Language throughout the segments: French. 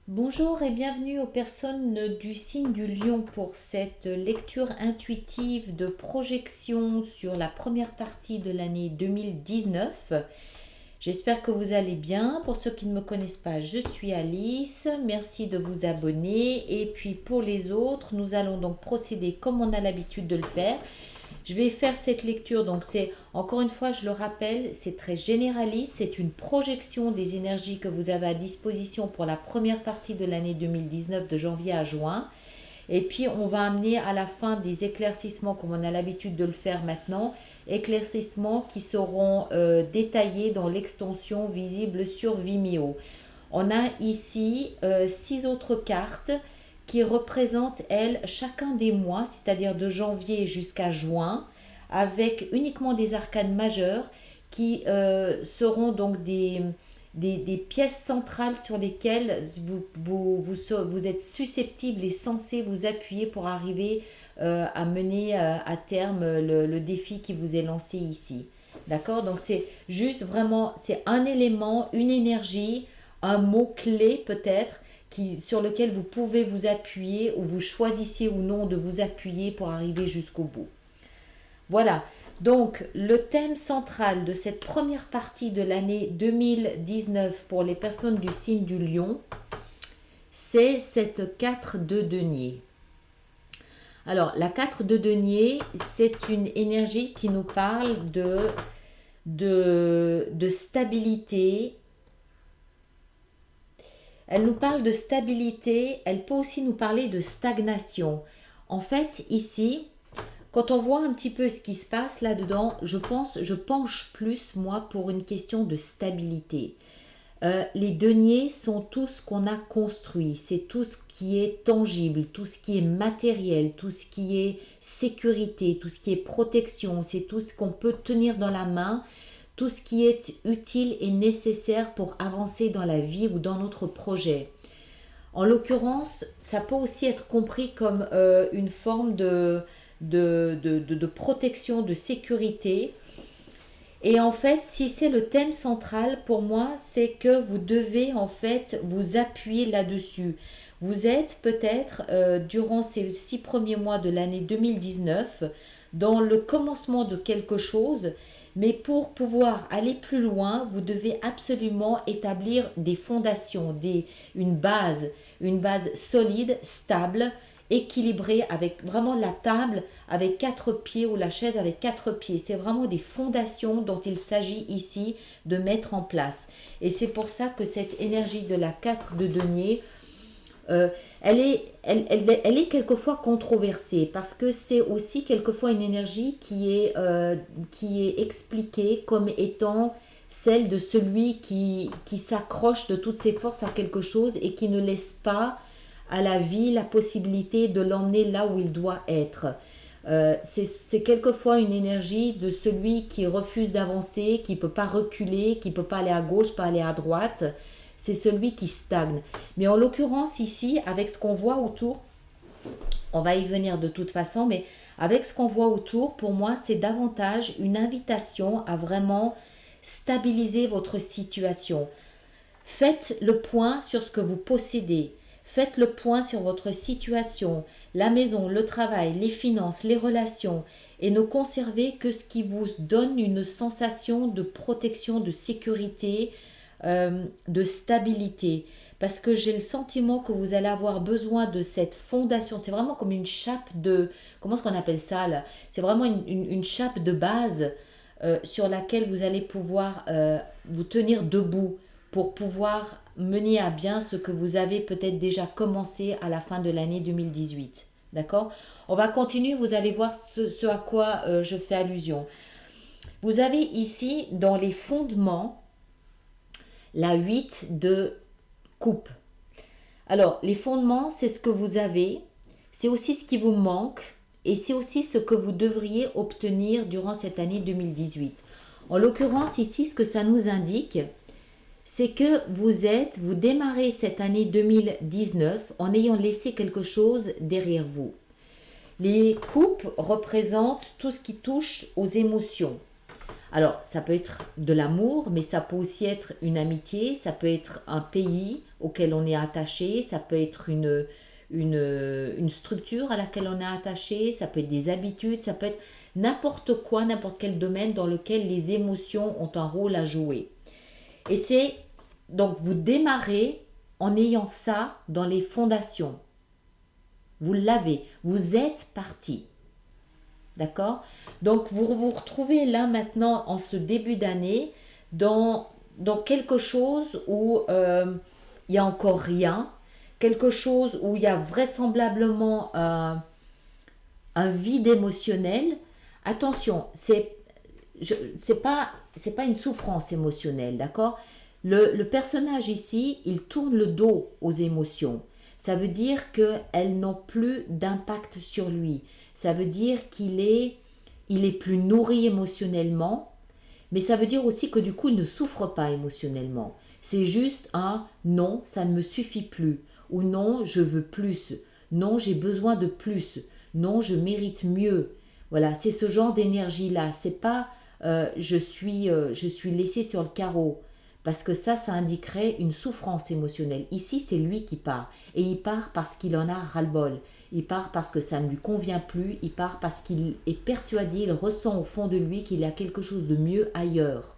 Bonjour et bienvenue aux personnes du signe du Lion pour cette lecture intuitive de projection sur la première partie de l'année 2019. J'espère que vous allez bien. Pour ceux qui ne me connaissent pas, je suis Alice. Merci de vous abonner. Et puis pour les autres, nous allons donc procéder comme on a l'habitude de le faire. Je vais faire cette lecture, donc c'est, encore une fois, je le rappelle, c'est très généraliste, c'est une projection des énergies que vous avez à disposition pour la première partie de l'année 2019, de janvier à juin. Et puis, on va amener à la fin des éclaircissements, comme on a l'habitude de le faire maintenant, éclaircissements qui seront détaillés dans l'extension visible sur Vimeo. On a ici 6 autres cartes qui représentent, elles, chacun des mois, c'est-à-dire de janvier jusqu'à juin, avec uniquement des arcanes majeures qui seront donc des pièces centrales sur lesquelles vous êtes susceptible et censé vous appuyer pour arriver à mener à terme le défi qui vous est lancé ici. D'accord? Donc c'est juste vraiment, c'est un élément, une énergie, un mot-clé peut-être, sur lequel vous pouvez vous appuyer ou vous choisissez ou non de vous appuyer pour arriver jusqu'au bout. Voilà, donc le thème central de cette première partie de l'année 2019 pour les personnes du signe du Lion, c'est cette 4 de denier. Alors, la 4 de denier, c'est une énergie qui nous parle de stabilité. Elle nous parle de stabilité, elle peut aussi nous parler de stagnation. En fait, ici, quand on voit un petit peu ce qui se passe là-dedans, je penche plus, moi, pour une question de stabilité. Les deniers sont tout ce qu'on a construit, c'est tout ce qui est tangible, tout ce qui est matériel, tout ce qui est sécurité, tout ce qui est protection, c'est tout ce qu'on peut tenir dans la main, tout ce qui est utile et nécessaire pour avancer dans la vie ou dans notre projet. En l'occurrence, ça peut aussi être compris comme une forme de protection, de sécurité. Et en fait, si c'est le thème central, pour moi, c'est que vous devez en fait vous appuyer là-dessus. Vous êtes peut-être, durant ces 6 premiers mois de l'année 2019, dans le commencement de quelque chose, mais pour pouvoir aller plus loin, vous devez absolument établir des fondations, une base solide, stable, équilibrée, avec vraiment la table avec 4 pieds ou la chaise avec 4 pieds. C'est vraiment des fondations dont il s'agit ici de mettre en place. Et c'est pour ça que cette énergie de la 4 de denier, elle est quelquefois controversée parce que c'est aussi quelquefois une énergie qui est expliquée comme étant celle de celui qui s'accroche de toutes ses forces à quelque chose et qui ne laisse pas à la vie la possibilité de l'emmener là où il doit être. C'est quelquefois une énergie de celui qui refuse d'avancer, qui ne peut pas reculer, qui ne peut pas aller à gauche, pas aller à droite. C'est celui qui stagne. Mais en l'occurrence ici, avec ce qu'on voit autour, on va y venir de toute façon, mais avec ce qu'on voit autour, pour moi, c'est davantage une invitation à vraiment stabiliser votre situation. Faites le point sur ce que vous possédez. Faites le point sur votre situation, la maison, le travail, les finances, les relations, et ne conservez que ce qui vous donne une sensation de protection, de sécurité, de stabilité. Parce que j'ai le sentiment que vous allez avoir besoin de cette fondation. C'est vraiment comme une chape de... Comment est-ce qu'on appelle ça là? C'est vraiment une chape de base sur laquelle vous allez pouvoir vous tenir debout pour pouvoir mener à bien ce que vous avez peut-être déjà commencé à la fin de l'année 2018. D'accord? On va continuer, vous allez voir ce à quoi je fais allusion. Vous avez ici, dans les fondements, la 8 de coupe. Alors, les fondements, c'est ce que vous avez, c'est aussi ce qui vous manque et c'est aussi ce que vous devriez obtenir durant cette année 2018. En l'occurrence, ici, ce que ça nous indique, c'est que vous démarrez cette année 2019 en ayant laissé quelque chose derrière vous. Les coupes représentent tout ce qui touche aux émotions. Alors, ça peut être de l'amour, mais ça peut aussi être une amitié, ça peut être un pays auquel on est attaché, ça peut être une structure à laquelle on est attaché, ça peut être des habitudes, ça peut être n'importe quoi, n'importe quel domaine dans lequel les émotions ont un rôle à jouer. Et c'est donc vous démarrez en ayant ça dans les fondations. Vous l'avez, vous êtes parti. D'accord? Donc vous vous retrouvez là maintenant en ce début d'année dans quelque chose où il n'y a encore rien, quelque chose où il y a vraisemblablement un vide émotionnel. Attention, c'est pas une souffrance émotionnelle, d'accord? Le personnage ici, il tourne le dos aux émotions. Ça veut dire qu'elles n'ont plus d'impact sur lui. Ça veut dire qu'il est plus nourri émotionnellement, mais ça veut dire aussi que du coup, il ne souffre pas émotionnellement. C'est juste un non, ça ne me suffit plus. Ou non, je veux plus. Non, j'ai besoin de plus. Non, je mérite mieux. Voilà, c'est ce genre d'énergie-là. C'est pas je suis laissé sur le carreau. Parce que ça indiquerait une souffrance émotionnelle. Ici, c'est lui qui part. Et il part parce qu'il en a ras-le-bol. Il part parce que ça ne lui convient plus. Il part parce qu'il est persuadé, il ressent au fond de lui qu'il y a quelque chose de mieux ailleurs.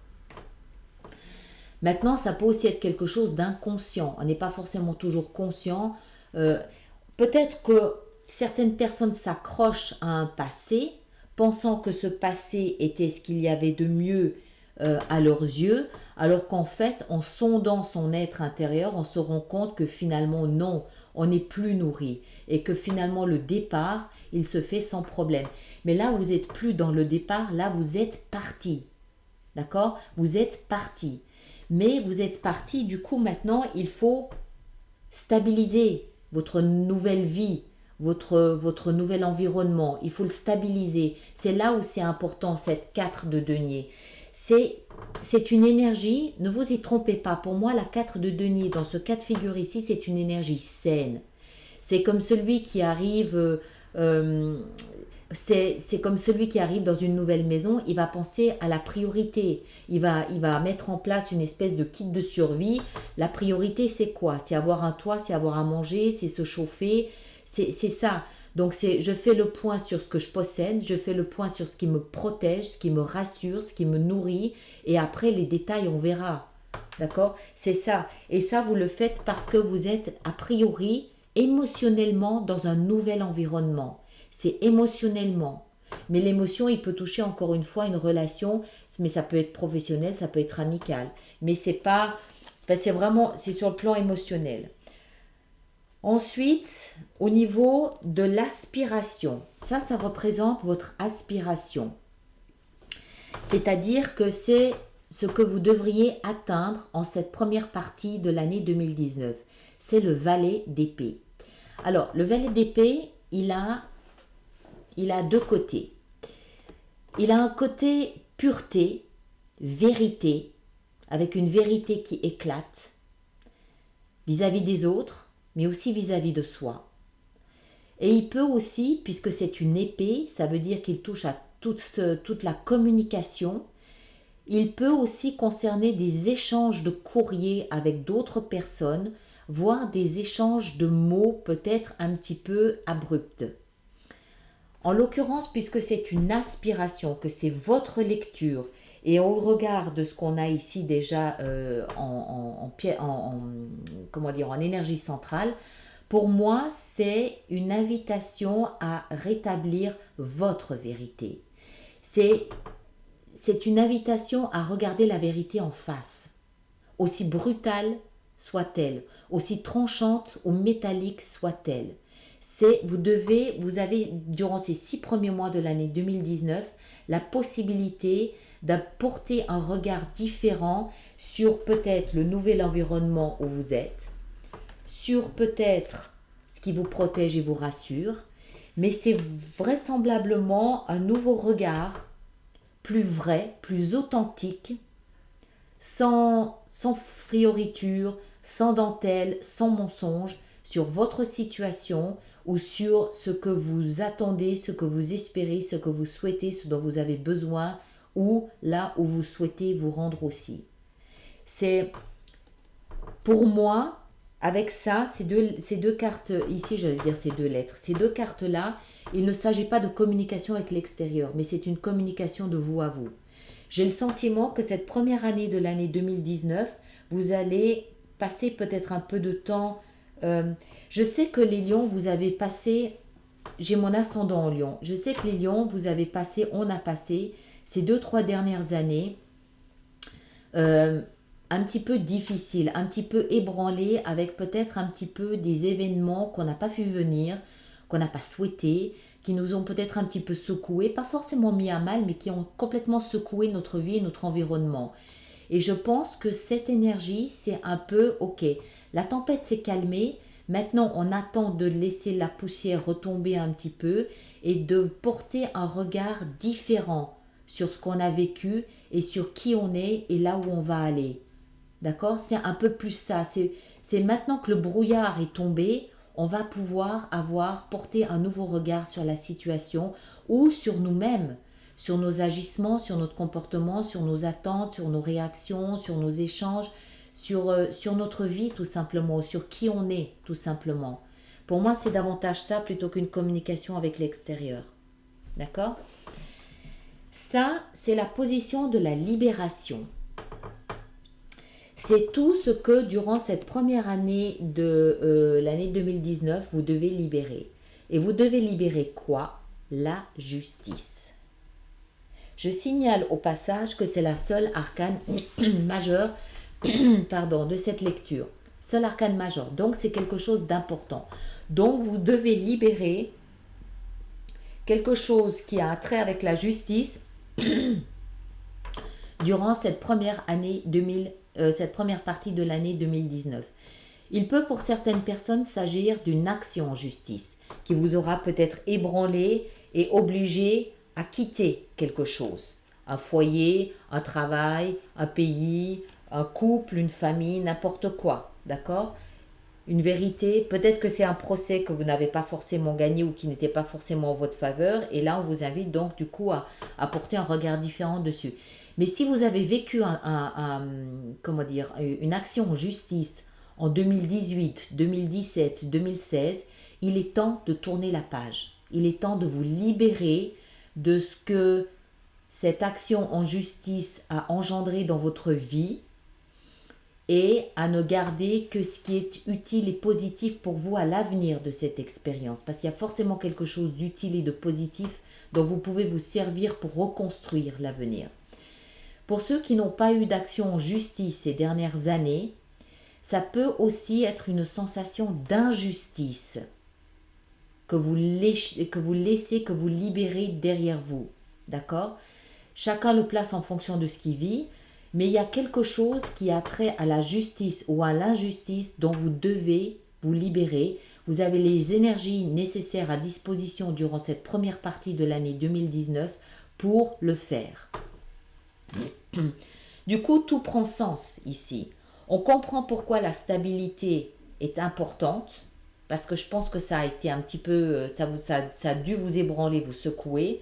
Maintenant, ça peut aussi être quelque chose d'inconscient. On n'est pas forcément toujours conscient. Peut-être que certaines personnes s'accrochent à un passé, pensant que ce passé était ce qu'il y avait de mieux à leurs yeux, alors qu'en fait, en sondant son être intérieur, on se rend compte que finalement, non, on n'est plus nourri et que finalement, le départ, il se fait sans problème. Mais là, vous n'êtes plus dans le départ, là, vous êtes parti. D'accord? Vous êtes parti. Mais vous êtes parti, du coup, maintenant, il faut stabiliser votre nouvelle vie, votre nouvel environnement. Il faut le stabiliser. C'est là où c'est important, cette 4 de denier. C'est une énergie, ne vous y trompez pas, pour moi la 4 de denier dans ce cas de figure ici, c'est une énergie saine. C'est comme celui qui arrive, c'est comme celui qui arrive dans une nouvelle maison, il va penser à la priorité, il va mettre en place une espèce de kit de survie. La priorité c'est quoi? C'est avoir un toit, c'est avoir à manger, c'est se chauffer, c'est ça. Donc je fais le point sur ce que je possède, je fais le point sur ce qui me protège, ce qui me rassure, ce qui me nourrit, et après les détails on verra. D'accord? C'est ça. Et ça vous le faites parce que vous êtes a priori émotionnellement dans un nouvel environnement. C'est émotionnellement. Mais l'émotion, il peut toucher encore une fois une relation, mais ça peut être professionnel, ça peut être amical. Mais c'est pas, c'est sur le plan émotionnel. Ensuite, au niveau de l'aspiration, ça représente votre aspiration. C'est-à-dire que c'est ce que vous devriez atteindre en cette première partie de l'année 2019. C'est le valet d'épée. Alors, le valet d'épée, il a deux côtés. Il a un côté pureté, vérité, avec une vérité qui éclate vis-à-vis des autres, mais aussi vis-à-vis de soi. Et il peut aussi, puisque c'est une épée, ça veut dire qu'il touche à toute la communication, il peut aussi concerner des échanges de courriers avec d'autres personnes, voire des échanges de mots peut-être un petit peu abrupts. En l'occurrence, puisque c'est une aspiration, que c'est votre lecture, et au regard de ce qu'on a ici déjà en énergie centrale, pour moi, c'est une invitation à rétablir votre vérité. C'est une invitation à regarder la vérité en face, aussi brutale soit-elle, aussi tranchante ou métallique soit-elle. Vous avez, durant ces 6 premiers mois de l'année 2019, la possibilité d'apporter un regard différent sur peut-être le nouvel environnement où vous êtes, sur peut-être ce qui vous protège et vous rassure, mais c'est vraisemblablement un nouveau regard, plus vrai, plus authentique, sans frioriture, sans dentelle, sans mensonge, sur votre situation ou sur ce que vous attendez, ce que vous espérez, ce que vous souhaitez, ce dont vous avez besoin ou là où vous souhaitez vous rendre aussi. C'est pour moi, avec ça, ces deux cartes ici, j'allais dire ces deux lettres, ces deux cartes-là, il ne s'agit pas de communication avec l'extérieur, mais c'est une communication de vous à vous. J'ai le sentiment que cette première année de l'année 2019, vous allez passer peut-être un peu de temps. Je sais que les lions, vous avez passé, j'ai mon ascendant en lion, je sais que les lions, on a passé ces 2-3 dernières années un petit peu difficiles, un petit peu ébranlés, avec peut-être un petit peu des événements qu'on n'a pas vu venir, qu'on n'a pas souhaité, qui nous ont peut-être un petit peu secoués, pas forcément mis à mal, mais qui ont complètement secoué notre vie et notre environnement. Et je pense que cette énergie, c'est un peu, ok, la tempête s'est calmée, maintenant on attend de laisser la poussière retomber un petit peu et de porter un regard différent sur ce qu'on a vécu et sur qui on est et là où on va aller. D'accord? C'est un peu plus ça. C'est maintenant que le brouillard est tombé, on va pouvoir porter un nouveau regard sur la situation ou sur nous-mêmes, sur nos agissements, sur notre comportement, sur nos attentes, sur nos réactions, sur nos échanges, sur notre vie tout simplement, sur qui on est tout simplement. Pour moi, c'est davantage ça plutôt qu'une communication avec l'extérieur. D'accord? Ça, c'est la position de la libération. C'est tout ce que durant cette première année de l'année 2019, vous devez libérer. Et vous devez libérer quoi? La justice. Je signale au passage que c'est la seule arcane majeure de cette lecture. Seul arcane majeur. Donc c'est quelque chose d'important. Donc vous devez libérer quelque chose qui a un trait avec la justice durant cette première année cette première partie de l'année 2019. Il peut pour certaines personnes s'agir d'une action en justice qui vous aura peut-être ébranlé et obligé à quitter quelque chose. Un foyer, un travail, un pays, un couple, une famille, n'importe quoi. D'accord? Une vérité, peut-être que c'est un procès que vous n'avez pas forcément gagné ou qui n'était pas forcément en votre faveur. Et là, on vous invite donc du coup à porter un regard différent dessus. Mais si vous avez vécu une action en justice en 2018, 2017, 2016, il est temps de tourner la page. Il est temps de vous libérer de ce que cette action en justice a engendré dans votre vie et à ne garder que ce qui est utile et positif pour vous à l'avenir de cette expérience. Parce qu'il y a forcément quelque chose d'utile et de positif dont vous pouvez vous servir pour reconstruire l'avenir. Pour ceux qui n'ont pas eu d'action en justice ces dernières années, ça peut aussi être une sensation d'injustice que vous laissez, que vous libérez derrière vous. D'accord? Chacun le place en fonction de ce qu'il vit, mais il y a quelque chose qui a trait à la justice ou à l'injustice dont vous devez vous libérer. Vous avez les énergies nécessaires à disposition durant cette première partie de l'année 2019 pour le faire. Du coup, tout prend sens ici. On comprend pourquoi la stabilité est importante, parce que je pense que ça a été un petit peu, ça a dû vous ébranler, vous secouer.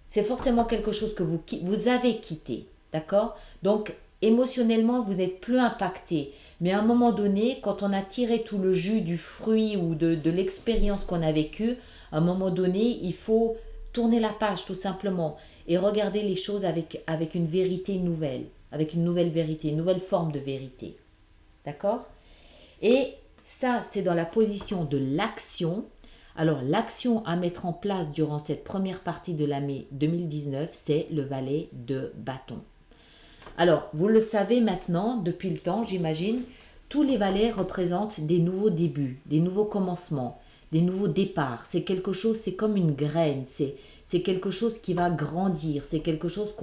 C'est forcément quelque chose que vous avez quitté, d'accord? Donc, émotionnellement, vous n'êtes plus impacté. Mais à un moment donné, quand on a tiré tout le jus du fruit ou de l'expérience qu'on a vécue, à un moment donné, il faut tourner la page tout simplement et regarder les choses avec une vérité nouvelle, avec une nouvelle vérité, une nouvelle forme de vérité. D'accord? Et ça, c'est dans la position de l'action. Alors, l'action à mettre en place durant cette première partie de l'année 2019, c'est le valet de bâton. Alors, vous le savez maintenant, depuis le temps, j'imagine, tous les valets représentent des nouveaux débuts, des nouveaux commencements, des nouveaux départs. C'est quelque chose, c'est comme une graine, c'est quelque chose qui va grandir, c'est quelque chose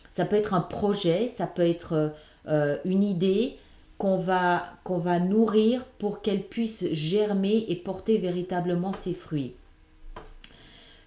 ça peut être un projet, ça peut être une idée qu'on va nourrir pour qu'elle puisse germer et porter véritablement ses fruits.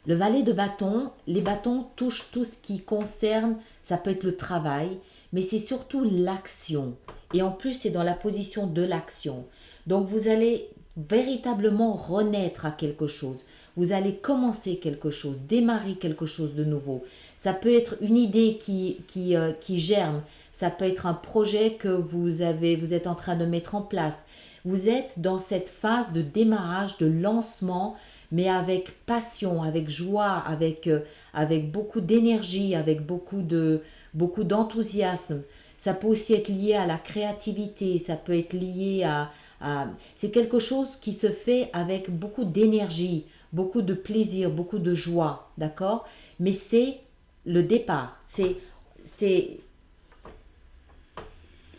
Le valet de bâton, les bâtons touchent tout ce qui concerne, ça peut être le travail, mais c'est surtout l'action. Et en plus, c'est dans la position de l'action. Donc, vous allez véritablement renaître à quelque chose. Vous allez commencer quelque chose, démarrer quelque chose de nouveau. Ça peut être une idée qui germe. Ça peut être un projet que vous êtes en train de mettre en place. Vous êtes dans cette phase de démarrage, de lancement, mais avec passion, avec joie, avec beaucoup d'énergie, avec beaucoup d'enthousiasme. Ça peut aussi être lié à la créativité, ça peut être lié c'est quelque chose qui se fait avec beaucoup d'énergie, beaucoup de plaisir, beaucoup de joie, d'accord? Mais c'est le départ, c'est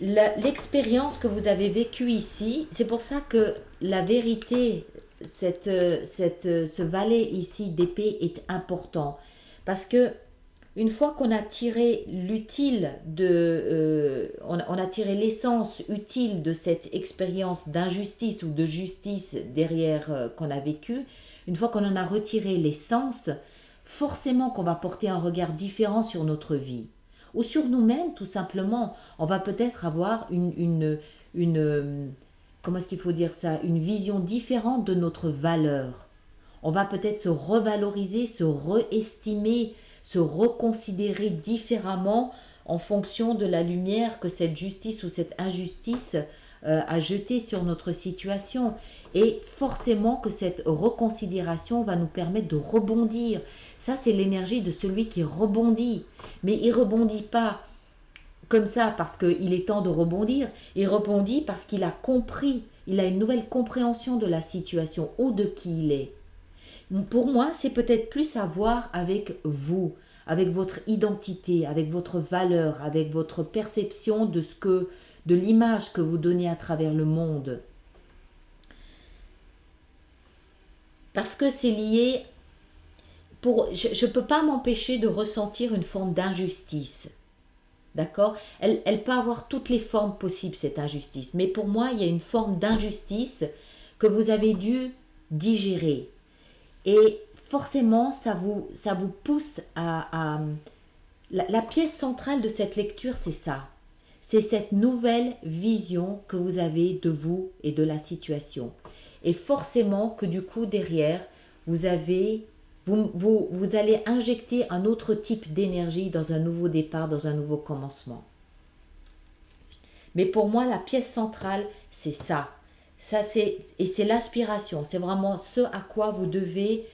l'expérience que vous avez vécue ici. C'est pour ça que la vérité, ce valet ici d'épée est important. Parce que une fois qu'on a tiré on a tiré l'essence utile de cette expérience d'injustice ou de justice derrière qu'on a vécu, une fois qu'on en a retiré l'essence, forcément qu'on va porter un regard différent sur notre vie. Ou sur nous-mêmes, tout simplement. On va peut-être avoir comment est-ce qu'il faut dire ça, une vision différente de notre valeur. On va peut-être se revaloriser, se réestimer, se reconsidérer différemment en fonction de la lumière que cette justice ou cette injustice a jetée sur notre situation. Et forcément que cette reconsidération va nous permettre de rebondir. Ça, c'est l'énergie de celui qui rebondit. Mais il ne rebondit pas comme ça parce qu'il est temps de rebondir. Il rebondit parce qu'il a compris, il a une nouvelle compréhension de la situation ou de qui il est. Pour moi, c'est peut-être plus à voir avec vous, avec votre identité, avec votre valeur, avec votre perception de l'image que vous donnez à travers le monde. Parce que c'est lié, je ne peux pas m'empêcher de ressentir une forme d'injustice. D'accord? Elle peut avoir toutes les formes possibles, cette injustice. Mais pour moi, il y a une forme d'injustice que vous avez dû digérer. Et forcément, ça vous pousse la pièce centrale de cette lecture, c'est ça. C'est cette nouvelle vision que vous avez de vous et de la situation. Et forcément que du coup, derrière, vous allez injecter un autre type d'énergie dans un nouveau départ, dans un nouveau commencement. Mais pour moi, la pièce centrale, c'est ça. Et c'est l'aspiration, c'est vraiment ce à quoi vous devez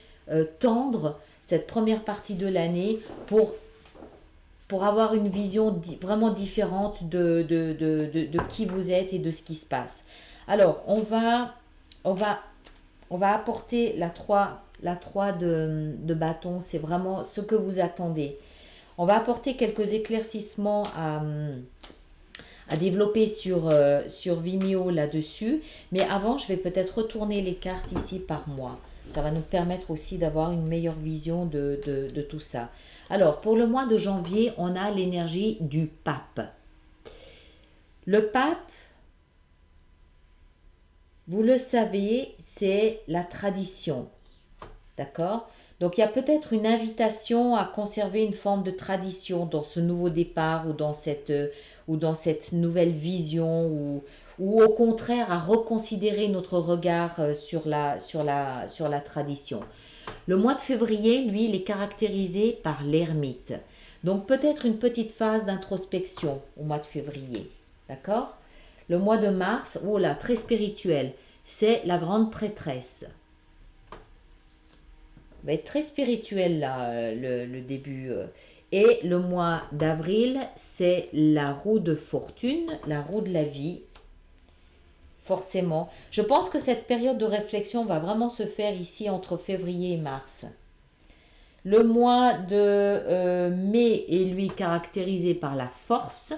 tendre cette première partie de l'année pour avoir une vision vraiment différente de qui vous êtes et de ce qui se passe. Alors, on va apporter la 3 de bâton, c'est vraiment ce que vous attendez. On va apporter quelques éclaircissements à développer sur Vimeo là-dessus. Mais avant, je vais peut-être retourner les cartes ici par mois. Ça va nous permettre aussi d'avoir une meilleure vision de tout ça. Alors, pour le mois de janvier, on a l'énergie du pape. Le pape, vous le savez, c'est la tradition. D'accord ? Donc, il y a peut-être une invitation à conserver une forme de tradition dans ce nouveau départ ou dans cette nouvelle vision ou au contraire à reconsidérer notre regard sur la tradition. Le mois de février, lui, il est caractérisé par l'ermite. Donc, peut-être une petite phase d'introspection au mois de février. D'accord ? Le mois de mars, oh là, très spirituel, c'est la grande prêtresse. Va être très spirituel là, le début. Et le mois d'avril, c'est la roue de fortune, la roue de la vie. Forcément. Je pense que cette période de réflexion va vraiment se faire ici entre février et mars. Le mois de mai est lui caractérisé par la force.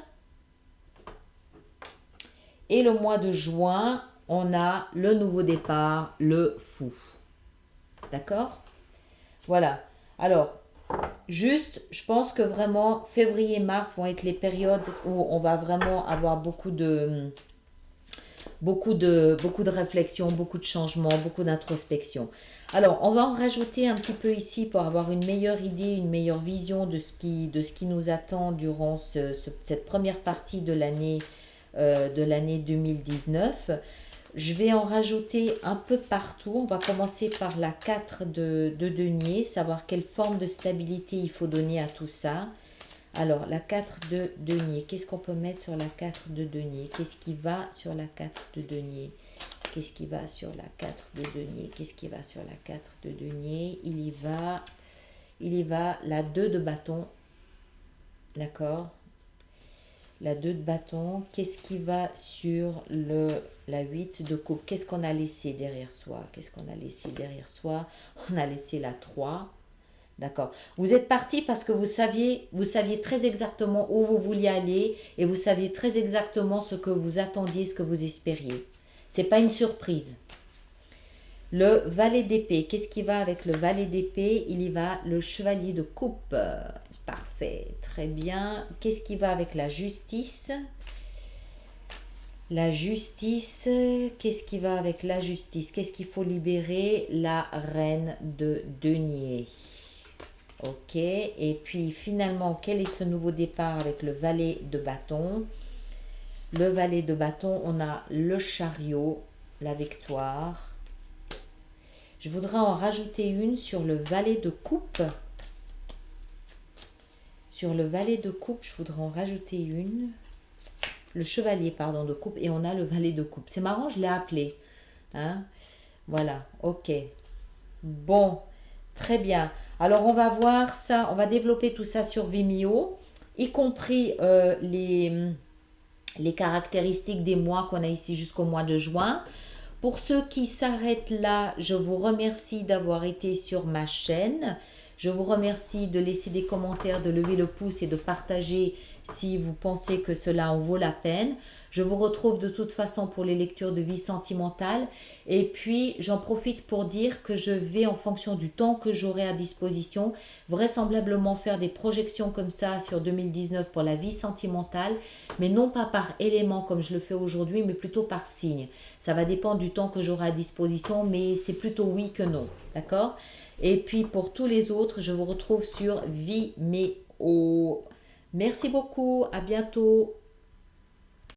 Et le mois de juin, on a le nouveau départ, le fou. D'accord ? Voilà. Alors, juste, je pense que vraiment, février et mars vont être les périodes où on va vraiment avoir beaucoup de beaucoup de réflexion, beaucoup de changements, beaucoup d'introspection. Alors, on va en rajouter un petit peu ici pour avoir une meilleure idée, une meilleure vision de ce qui nous attend durant cette première partie de l'année 2019. Je vais en rajouter un peu partout. On va commencer par la 4 de denier, savoir quelle forme de stabilité il faut donner à tout ça. Alors, la 4 de denier, qu'est-ce qu'on peut mettre sur la 4 de denier? Qu'est-ce qui va sur la 4 de denier? Qu'est-ce qui va sur la 4 de denier? Qu'est-ce qui va sur la 4 de denier? Il y va la 2 de bâton. D'accord? La 2 de bâton. Qu'est-ce qui va sur la 8 de coupe? Qu'est-ce qu'on a laissé derrière soi? Qu'est-ce qu'on a laissé derrière soi? On a laissé la 3. D'accord. Vous êtes parti parce que vous saviez très exactement où vous vouliez aller et vous saviez très exactement ce que vous attendiez, ce que vous espériez. C'est pas une surprise. Le valet d'épée, qu'est-ce qui va avec le valet d'épée? Il y va le chevalier de coupe. Parfait, très bien. Qu'est-ce qui va avec la justice? La justice, qu'est-ce qui va avec la justice? Qu'est-ce qu'il faut libérer? La reine de denier. Ok, et puis finalement, quel est ce nouveau départ avec le valet de bâton? Le valet de bâton, on a le chariot, la victoire. Je voudrais en rajouter une sur le valet de coupe. Sur le valet de coupe, je voudrais en rajouter une. Le chevalier, pardon, de coupe. Et on a le valet de coupe. C'est marrant, je l'ai appelé. Hein? Voilà, ok. Bon, très bien. Alors, on va voir ça. On va développer tout ça sur Vimeo, y compris les caractéristiques des mois qu'on a ici jusqu'au mois de juin. Pour ceux qui s'arrêtent là, je vous remercie d'avoir été sur ma chaîne. Je vous remercie de laisser des commentaires, de lever le pouce et de partager si vous pensez que cela en vaut la peine. Je vous retrouve de toute façon pour les lectures de vie sentimentale. Et puis, j'en profite pour dire que je vais, en fonction du temps que j'aurai à disposition, vraisemblablement faire des projections comme ça sur 2019 pour la vie sentimentale, mais non pas par élément comme je le fais aujourd'hui, mais plutôt par signe. Ça va dépendre du temps que j'aurai à disposition, mais c'est plutôt oui que non. D'accord? Et puis, pour tous les autres, je vous retrouve sur Vimeo. Merci beaucoup. À bientôt.